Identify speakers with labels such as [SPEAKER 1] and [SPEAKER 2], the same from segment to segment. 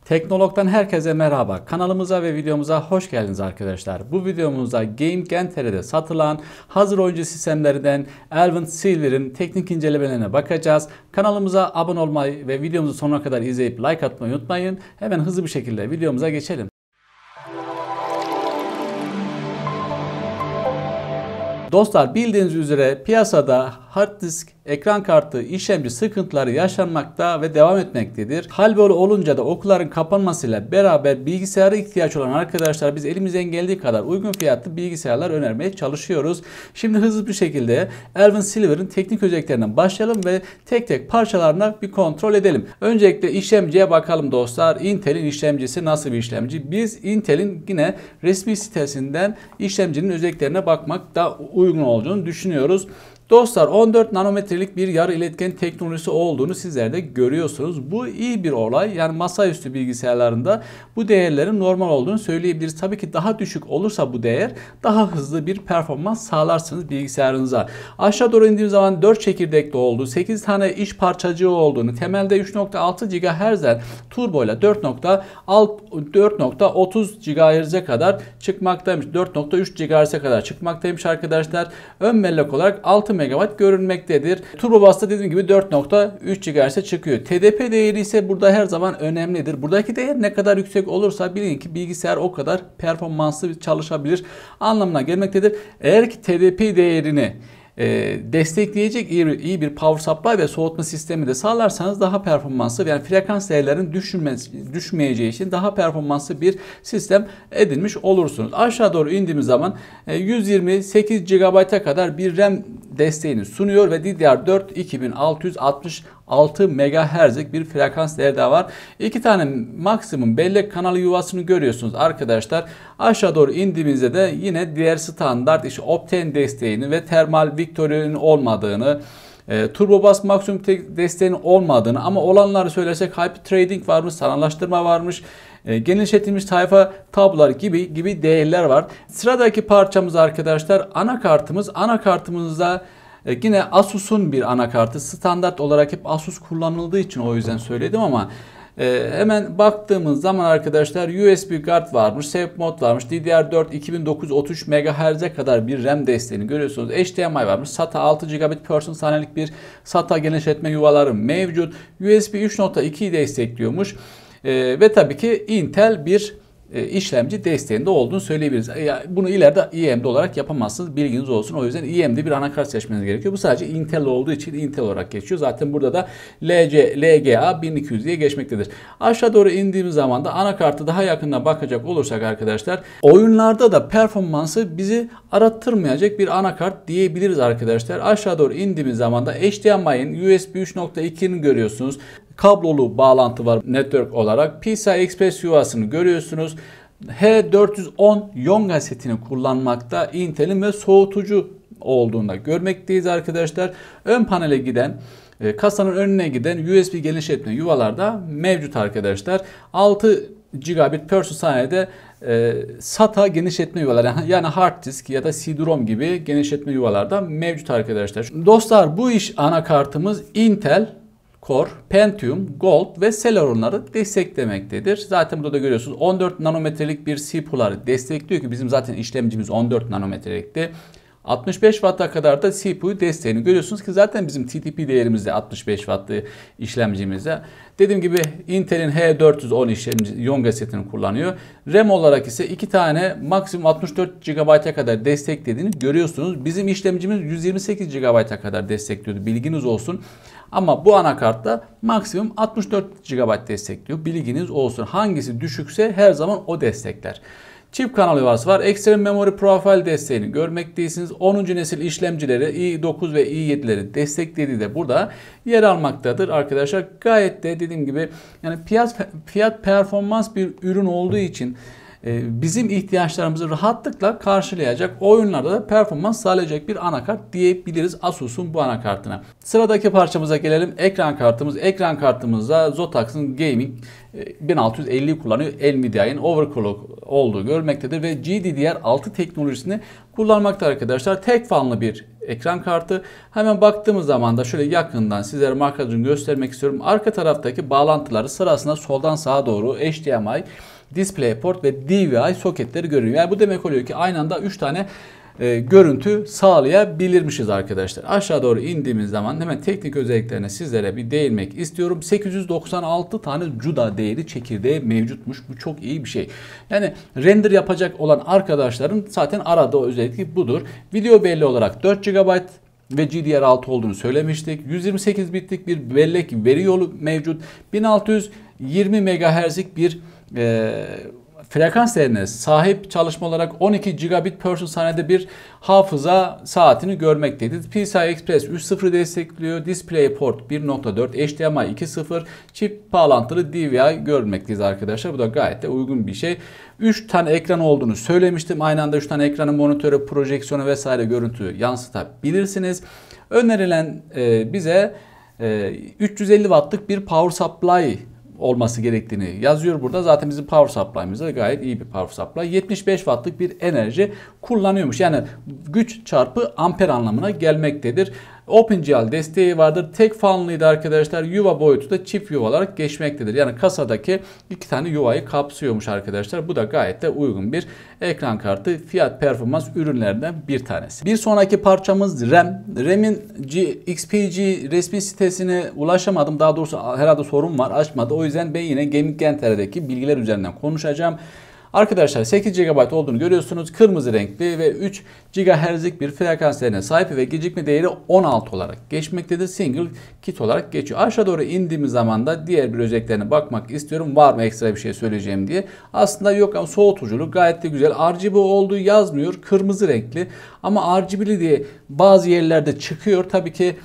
[SPEAKER 1] Teknolog'dan herkese merhaba. Kanalımıza ve videomuza hoş geldiniz arkadaşlar. Bu videomuzda GameGenTR'de satılan hazır oyuncu sistemlerinden Elven Silver'in teknik incelemelerine bakacağız. Kanalımıza abone olmayı ve videomuzu sonuna kadar izleyip like atmayı unutmayın. Hemen hızlı bir şekilde videomuza geçelim. Dostlar, bildiğiniz üzere piyasada hard disk, ekran kartı, işlemci sıkıntıları yaşanmakta ve devam etmektedir. Hal böyle olunca da okulların kapanmasıyla beraber bilgisayara ihtiyaç olan arkadaşlar biz elimizden geldiği kadar uygun fiyatlı bilgisayarlar önermeye çalışıyoruz. Şimdi hızlı bir şekilde Elven Silver'ın teknik özelliklerinden başlayalım ve tek tek parçalarına bir kontrol edelim. Öncelikle işlemciye bakalım dostlar. Intel'in işlemcisi nasıl bir işlemci? Biz Intel'in yine resmi sitesinden işlemcinin özelliklerine bakmak da uygun olduğunu düşünüyoruz. Dostlar, 14 nanometrelik bir yarı iletken teknolojisi olduğunu sizler de görüyorsunuz. Bu iyi bir olay. Yani masaüstü bilgisayarlarında bu değerlerin normal olduğunu söyleyebiliriz. Tabii ki daha düşük olursa bu değer daha hızlı bir performans sağlarsınız bilgisayarınıza. Aşağı doğru indiğim zaman 4 çekirdekli olduğu, 8 tane iş parçacığı olduğunu, temelde 3.6 GHz'den turbo ile 4.30 GHz'e kadar çıkmaktaymış. 4.3 GHz'e kadar çıkmaktaymış arkadaşlar. Ön bellek olarak 6 MW görünmektedir. Turbo bus'ta dediğim gibi 4.3 GHz'e çıkıyor. TDP değeri ise burada her zaman önemlidir. Buradaki değer ne kadar yüksek olursa bilin ki bilgisayar o kadar performanslı çalışabilir anlamına gelmektedir. Eğer ki TDP değerini destekleyecek iyi bir power supply ve soğutma sistemi de sağlarsanız daha performanslı, yani frekans değerlerin düşmeyeceği için daha performanslı bir sistem edinmiş olursunuz. Aşağı doğru indiğimiz zaman 128 GB'a kadar bir RAM desteğini sunuyor ve DDR4 2666 MHz'lik bir frekans değeri de var. İki tane maksimum bellek kanalı yuvasını görüyorsunuz arkadaşlar. Aşağı doğru indiğimizde de yine diğer standart Optane desteğini ve Thermal Victory'nin olmadığını, Turbo Bus maksimum desteğinin olmadığını, ama olanları söylersek Hyper Trading varmış, sanallaştırma varmış, genişletilmiş sayfa tabloları gibi değerler var. Sıradaki parçamız arkadaşlar anakartımız. Anakartımızda yine Asus'un bir anakartı. Standart olarak hep Asus kullanıldığı için o yüzden söyledim, ama hemen baktığımız zaman arkadaşlar USB kart varmış, Safe Mode varmış, DDR4 2933 MHz'e kadar bir RAM desteğini görüyorsunuz. HDMI varmış, SATA 6 GB/s saniyelik bir SATA genişletme yuvaları mevcut. USB 3.2'yi destekliyormuş. Ve tabii ki Intel bir işlemci desteğinde olduğunu söyleyebiliriz. Bunu ileride AMD olarak yapamazsınız. Bilginiz olsun. O yüzden AMD bir anakart seçmeniz gerekiyor. Bu sadece Intel olduğu için Intel olarak geçiyor. Zaten burada da LGA 1200 diye geçmektedir. Aşağı doğru indiğimiz zaman da anakartı daha yakından bakacak olursak arkadaşlar, oyunlarda da performansı bizi arattırmayacak bir anakart diyebiliriz arkadaşlar. Aşağı doğru indiğimiz zaman da HDMI'nin USB 3.2'ni görüyorsunuz. Kablolu bağlantı var network olarak. PCI Express yuvasını görüyorsunuz. H410 Yonga setini kullanmakta Intel'in ve soğutucu olduğunda görmekteyiz arkadaşlar. Ön panele giden, kasanın önüne giden USB genişletme yuvalar da mevcut arkadaşlar. 6 Gbps saniyede SATA genişletme yuvaları, yani hard disk ya da CD-ROM gibi genişletme yuvalar da mevcut arkadaşlar. Dostlar, bu iş anakartımız Intel Core, Pentium, Gold ve Celeron'ları desteklemektedir. Zaten burada da görüyorsunuz 14 nanometrelik bir CPU'ları destekliyor ki bizim zaten işlemcimiz 14 nanometrelikti. 65 Watt'a kadar da CPU desteğini görüyorsunuz ki zaten bizim TDP değerimiz de 65 Watt'lı işlemcimizde. Dediğim gibi Intel'in H410 işlemci Yonga setini kullanıyor. RAM olarak ise 2 tane maksimum 64 GB'a kadar desteklediğini görüyorsunuz. Bizim işlemcimiz 128 GB'a kadar destekliyordu. Bilginiz olsun. Ama bu anakartta maksimum 64 GB destekliyor. Bilginiz olsun. Hangisi düşükse her zaman o destekler. Çift kanal yuvası var. Extreme Memory Profile desteğini görmekteysiniz. 10. nesil işlemcileri i9 ve i7'leri desteklediği de burada yer almaktadır arkadaşlar. Gayet de dediğim gibi yani fiyat performans bir ürün olduğu için bizim ihtiyaçlarımızı rahatlıkla karşılayacak, oyunlarda da performans sağlayacak bir anakart diyebiliriz Asus'un bu anakartına. Sıradaki parçamıza gelelim. Ekran kartımız. Ekran kartımızda Zotax'ın Gaming 1650 kullanıyor. Nvidia'nın overclock olduğu görmektedir ve GDDR6 teknolojisini kullanmakta arkadaşlar. Tek fanlı bir ekran kartı. Hemen baktığımız zaman da şöyle yakından sizlere markajını göstermek istiyorum. Arka taraftaki bağlantıları sırasında soldan sağa doğru HDMI, DisplayPort ve DVI soketleri görüyor. Yani bu demek oluyor ki aynı anda 3 tane görüntü sağlayabilirmişiz arkadaşlar. Aşağı doğru indiğimiz zaman hemen teknik özelliklerine sizlere bir değinmek istiyorum. 896 tane CUDA değeri çekirdeği mevcutmuş. Bu çok iyi bir şey. Yani render yapacak olan arkadaşların zaten aradığı özellik budur. Video belleği olarak 4 GB ve GDR6 olduğunu söylemiştik. 128 bitlik bir bellek veri yolu mevcut. 1620 MHz'lik bir frekans değerine sahip, çalışma olarak 12 gigabit per saniyede bir hafıza saatini görmektedir. PCI Express 3.0 destekliyor. DisplayPort 1.4, HDMI 2.0, çift bağlantılı DVI görmekteyiz arkadaşlar. Bu da gayet de uygun bir şey. 3 tane ekran olduğunu söylemiştim. Aynı anda 3 tane ekranın monitörü, projeksiyonu vesaire görüntü yansıtabilirsiniz. Önerilen bize 350 wattlık bir power supply olması gerektiğini yazıyor burada. Zaten bizim power supply'miz de gayet iyi bir power supply. 75 wattlık bir enerji kullanıyormuş. Yani güç çarpı amper anlamına gelmektedir. OpenGL desteği vardır. Tek fanlıydı arkadaşlar. Yuva boyutu da çift yuva olarak geçmektedir. Yani kasadaki 2 tane yuvayı kapsıyormuş arkadaşlar. Bu da gayet de uygun bir ekran kartı. Fiyat performans ürünlerinden bir tanesi. Bir sonraki parçamız RAM. RAM'in XPG resmi sitesine ulaşamadım. Daha doğrusu herhalde sorun var. Açmadı. O yüzden ben yine Gaming Genter'deki bilgiler üzerinden konuşacağım. Arkadaşlar 8 GB olduğunu görüyorsunuz. Kırmızı renkli ve 3 GHz'lik bir frekans değerine sahip ve gecikme değeri 16 olarak geçmektedir. Single kit olarak geçiyor. Aşağı doğru indiğimiz zaman da diğer bir özelliklerine bakmak istiyorum. Var mı ekstra bir şey söyleyeceğim diye. Aslında yok ama soğutuculuk gayet de güzel. RGB olduğu yazmıyor. Kırmızı renkli ama RGB'li diye bazı yerlerde çıkıyor. Tabii ki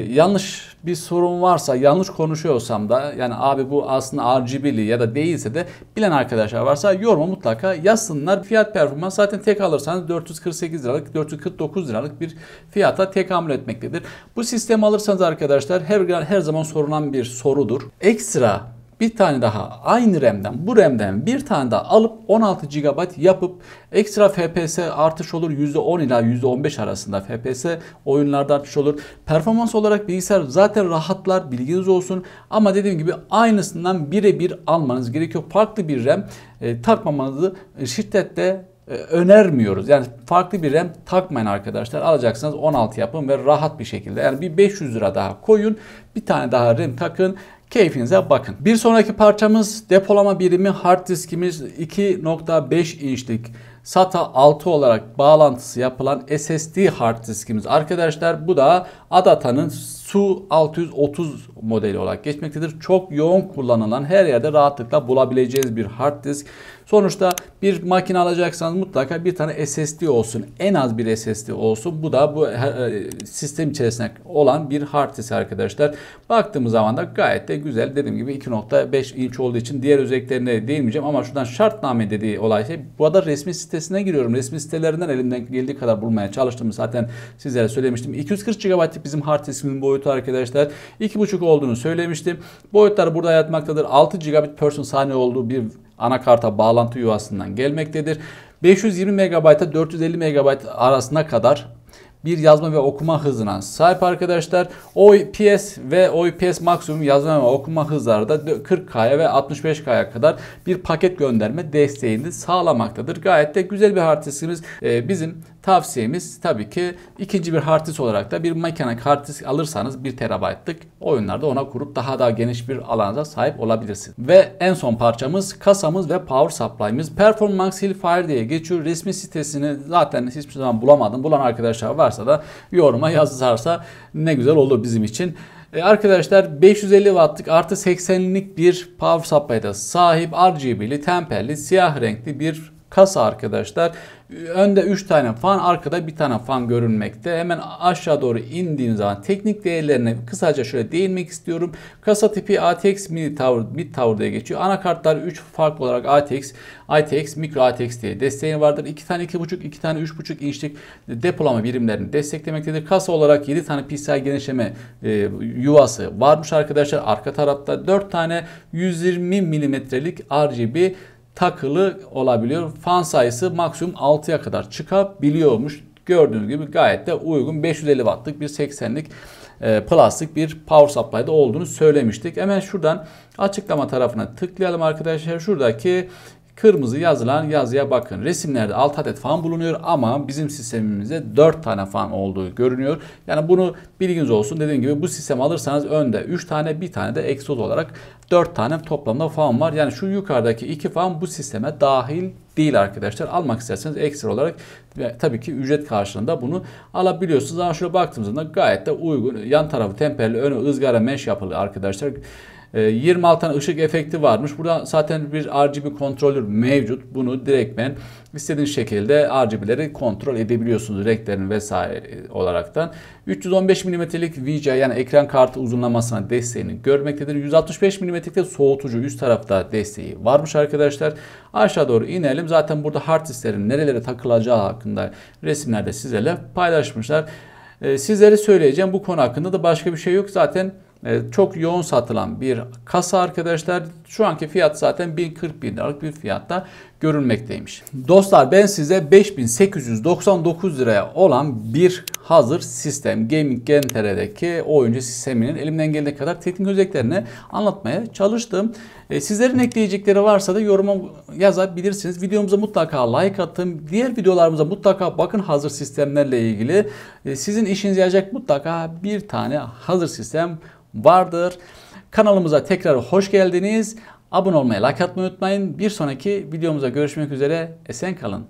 [SPEAKER 1] yanlış bir sorun varsa, yanlış konuşuyorsam da, yani abi bu aslında RGB'li ya da değilse de bilen arkadaşlar varsa yoruma mutlaka yazsınlar. Fiyat performans zaten tek alırsanız 448 liralık 449 liralık bir fiyata tekamül etmektedir. Bu sistemi alırsanız arkadaşlar her zaman sorulan bir sorudur. Ekstra bir tane daha aynı RAM'den, bu RAM'den bir tane daha alıp 16 GB yapıp ekstra FPS artış olur. %10 ila %15 arasında FPS oyunlarda artış olur. Performans olarak bilgisayar zaten rahatlar, bilginiz olsun. Ama dediğim gibi aynısından birebir almanız gerekiyor. Farklı bir RAM takmamanızı şiddetle önermiyoruz. Yani farklı bir RAM takmayın arkadaşlar. Alacaksanız 16 yapın ve rahat bir şekilde. Yani bir 500 lira daha koyun. Bir tane daha RAM takın. Keyfinize bakın. Bir sonraki parçamız depolama birimi hard diskimiz 2.5 inçlik SATA 6 olarak bağlantısı yapılan SSD hard diskimiz. Arkadaşlar bu da Adata'nın Su 630 modeli olarak geçmektedir. Çok yoğun kullanılan, her yerde rahatlıkla bulabileceğiniz bir hard disk. Sonuçta bir makine alacaksanız mutlaka bir tane SSD olsun. En az bir SSD olsun. Bu da bu sistem içerisinde olan bir hard disk arkadaşlar. Baktığımız zaman da gayet de güzel. Dediğim gibi 2.5 inç olduğu için diğer özelliklerine değinmeyeceğim ama şuradan şartname dediği olay şey. Bu arada resmi sitesine giriyorum. Resmi sitelerinden elimden geldiği kadar bulmaya çalıştım. Zaten sizlere söylemiştim. 240 GB'lık bizim hard diskimizin boyutu arkadaşlar. 2.5 olduğunu söylemiştim. Boyutları burada yatmaktadır. 6 GB per saniye olduğu bir anakarta bağlantı yuvasından gelmektedir. 520 MB'a 450 MB arasına kadar bir yazma ve okuma hızına sahip arkadaşlar. OIPS ve OIPS maksimum yazma ve okuma hızları da 40K'ya ve 65K'ya kadar bir paket gönderme desteğini sağlamaktadır. Gayet de güzel bir hard diskimiz. Bizim tavsiyemiz tabii ki ikinci bir hard disk olarak da bir makine hard disk alırsanız 1 TB'lık oyunlarda ona kurup daha geniş bir alana sahip olabilirsiniz. Ve en son parçamız kasamız ve power supply'miz. Performance Hillfire diye geçiyor. Resmi sitesini zaten hiçbir zaman bulamadım. Bulan arkadaşlar varsa da yoruma yazarsa ne güzel olur bizim için. Arkadaşlar 550 wattlık artı 80'lik bir power supply'da sahip, RGB'li, temperli, siyah renkli bir kasa arkadaşlar. Önde 3 tane fan, arkada bir tane fan görünmekte. Hemen aşağı doğru indiğim zaman teknik değerlerine kısaca şöyle değinmek istiyorum. Kasa tipi ATX mid tower diye geçiyor. Anakartlar 3 farklı olarak ATX, micro ATX diye desteği vardır. 2 tane 2.5, 2 tane 3.5 inçlik depolama birimlerini desteklemektedir. Kasa olarak 7 tane PCI genişleme yuvası varmış arkadaşlar. Arka tarafta 4 tane 120 milimetrelik RGB takılı olabiliyor. Fan sayısı maksimum 6'ya kadar çıkabiliyormuş. Gördüğünüz gibi gayet de uygun 550 wattlık bir 80'lik plastik bir power supply'da olduğunu söylemiştik. Hemen şuradan açıklama tarafına tıklayalım arkadaşlar. Şuradaki kırmızı yazılan yazıya bakın. Resimlerde 6 adet fan bulunuyor ama bizim sistemimizde 4 tane fan olduğu görünüyor. Yani bunu bilginiz olsun. Dediğim gibi bu sistemi alırsanız önde 3 tane, bir tane de egzoz olarak 4 tane toplamda fan var. Yani şu yukarıdaki 2 fan bu sisteme dahil değil arkadaşlar. Almak isterseniz ekstra olarak ve tabii ki ücret karşılığında bunu alabiliyorsunuz. Ama şöyle baktığımızda gayet de uygun. Yan tarafı temperli, önü ızgara mesh yapılı arkadaşlar. 26 tane ışık efekti varmış. Burada zaten bir RGB kontrolör mevcut. Bunu direktmen istediğiniz şekilde RGB'leri kontrol edebiliyorsunuz. Renklerin vesaire olaraktan. 315 mm'lik VGA yani ekran kartı uzunlamasına desteğini görmektedir. 165 mm'lik de soğutucu üst tarafta desteği varmış arkadaşlar. Aşağı doğru inelim. Zaten burada hard disklerin nerelere takılacağı hakkında resimlerde sizlerle paylaşmışlar. Sizlere söyleyeceğim bu konu hakkında da başka bir şey yok. Zaten çok yoğun satılan bir kasa arkadaşlar. Şu anki fiyat zaten 1041 liralık bir fiyatta görülmekteymiş. Dostlar ben size 5899 liraya olan bir hazır sistem Gaming Gentere'deki oyuncu sisteminin elimden geldiği kadar teknik özelliklerini anlatmaya çalıştım. Sizlerin ekleyecekleri varsa da yoruma yazabilirsiniz. Videomuza mutlaka like atın. Diğer videolarımıza mutlaka bakın hazır sistemlerle ilgili. Sizin işinize yarayacak mutlaka bir tane hazır sistem vardır. Kanalımıza tekrar hoş geldiniz. Abone olmayı, like atmayı unutmayın. Bir sonraki videomuzda görüşmek üzere. Esen kalın.